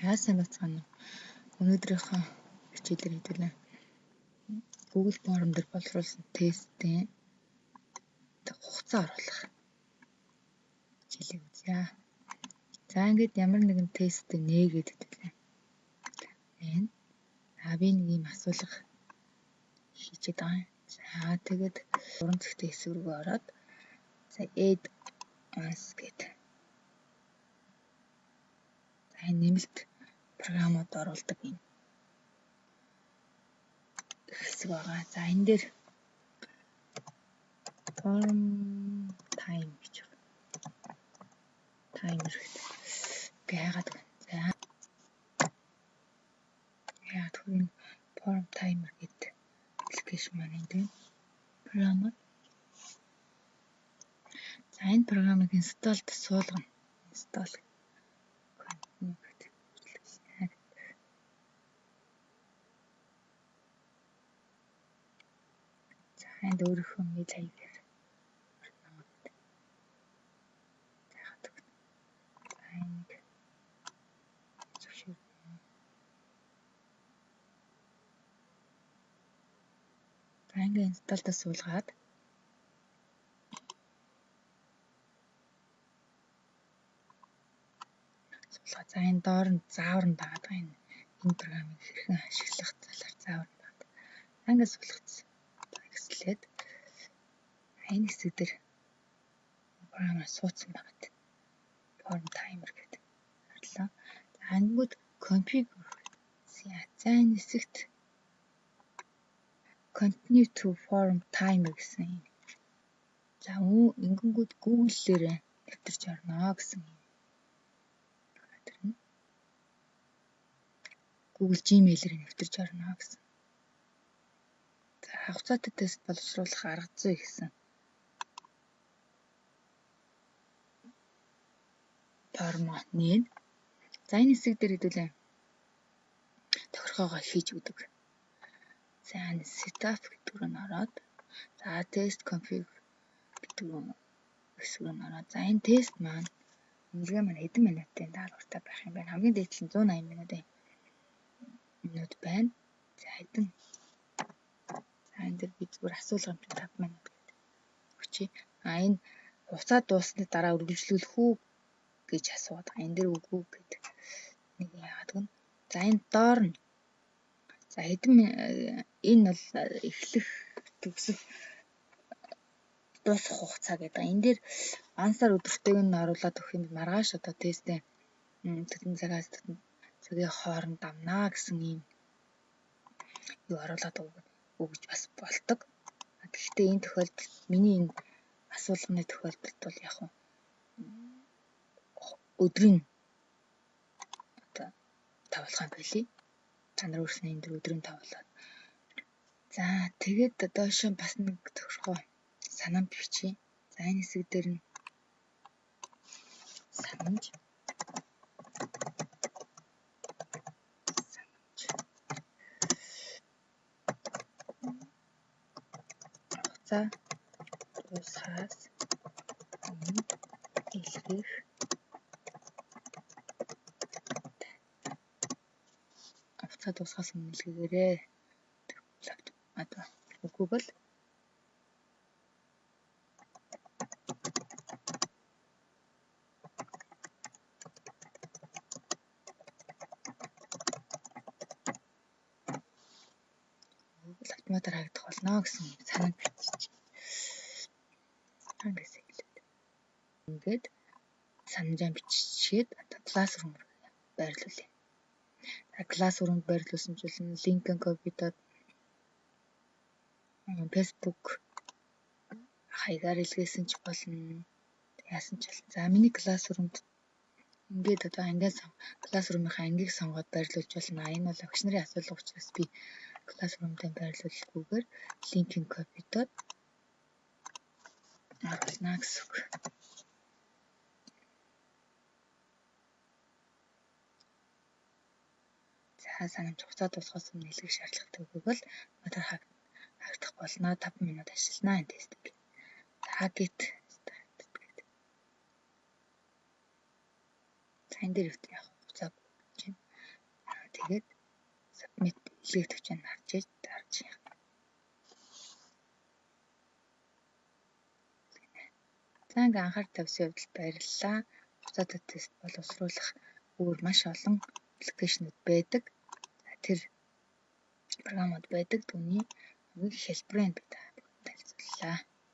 Яасан бацгаана. Өнөөдрийнхөө хичээлээр хэдүүлээ. Google Form дээр боловсруулсан тестийн хугацаа оруулах хичээлийг үзье. За ингээд ямар нэгэн тест нээгээд хэдүүлээ. Энэ би нэг юм асуулга хийчихэд байгаа. За тэгээд 3 дахь хэсэг рүү ороод за add ons гэдэг. За энэ нэмэлт програмууд оруулдаг юм хэсэг байгаа. За энэ дээр form time гэж байна. Timer гэдэг. Яагаад вэ? За яагаад вэ? Form timer гэдэг аппликейшн маань энэ програм. За энэ програмыг инсталлд суулгана. Install continue гэдэг. За энд өөрийнхөө мэйл хаягаар орно гэдэг. Яагаад вэ? За энийг зөвшөөрнө. За ингээ инсталлд суулгаад за энэ доор нь заавар нь байгаа энэ програмыг хэрхэн ашиглах талаар заавар нь байгаа. Ангаас суулгацсан. Хэсэлээд энэ хэсэг дээр програмаар суудсан байгаа. Form timer гэдэг. Харлаа. За ангууд configure. За энэ хэсэгт continue to form timer гэсэн юм. За ингэнгүүт Google-ээр нэвтэрч орно гэсэн юм. Google Gmail-ээр нэвтэрч орно гэсэн. За хугацаатай тест боловсруулах арга зүй гэсэн. Формат нээн. За энэ хэсэг дээр хэдүүлээ. Тохиргоогоо хийж өгдөг. За энэ setup гэдэг рүү ороод за test config гэдэг хэсэг рүү ороод за энэ тест маань үнэлгээ маань хэдэн минутын даалгавартай байх юм бэ? Хамгийн дээд нь 180 минут байна. За хэдэн. За энэ дээр би зүгээр асуулга юм 5 минут гэдэг. Өчи. Энэ хугацаа дууссаны дараа үргэлжлүүлэх үү гэж асууад байгаа. Энэ дээр үгүй гэдэг. Нэг яагаад вэ? За энэ доор нь за хэдэн энэ бол эхлэх төгсөх дуусах хугацаа гэдэг. Энэ дээр ансаар өдөртэйг нь оруулаад өгөх юм маргааш одоо тестээ тэдэн цагаас тэдэн цагийн хооронд амнаа гэсэн юм юу оруулаад өгч бас болдог. Гэхдээ энэ тохиолдолд миний энэ асуулганы тохиолдолд бол яг өдрийн одоо тавлах юм байли. Та нар өөрснөө энэ дөр өдрийн тавлаад. За тэгээд доошоо бас нэг тохиргоо санамж бичье. За энэ хэсэг дээр нь санамж хугацаа дуусахаас өмнө илгээх хугацаа дуусахаас өмнө илгээгээрэй. Одоо үгүй бол автоматар хаагдах болно гэсэн санамж бичиж. Ангаас эхлээд. Ингээд санамжаа биччихээд Classroom байрлуулъя. Classroom-д байрлуулсан чинь линкэн копидод Facebook хаягаар илгээсэн ч болно. Яасан ч болно. За миний Classroom-д ингээд одоо ангиас Classroom-ийнхаа ангийг сонгоод байрлуулж болно. Энэ бол багш нарын асуулга учраас би Classroom-д байрлуулахгүйгээр линкэн копидод оруулна гэсэн үг. За санамж хугацаа дуусахаас өмнө илгэх шаардлагатай үгүй бол матер хаагдах болно. 5 минут ажиллана энэ тестийг. За get start гэдэг. За энэ дээр яг хугацаа гэж байна. тэгээд submit илгээх төвчөнд дарж яах. За ингээ анхаарал тавьсан хувьд баярлалаа. Буцаадаа тест боловсруулах өөр маш олон аппликейшнуд байдаг. Тэр програмууд байдаг. Түүний хамгийн хэлбэрийн би та танилцууллаа.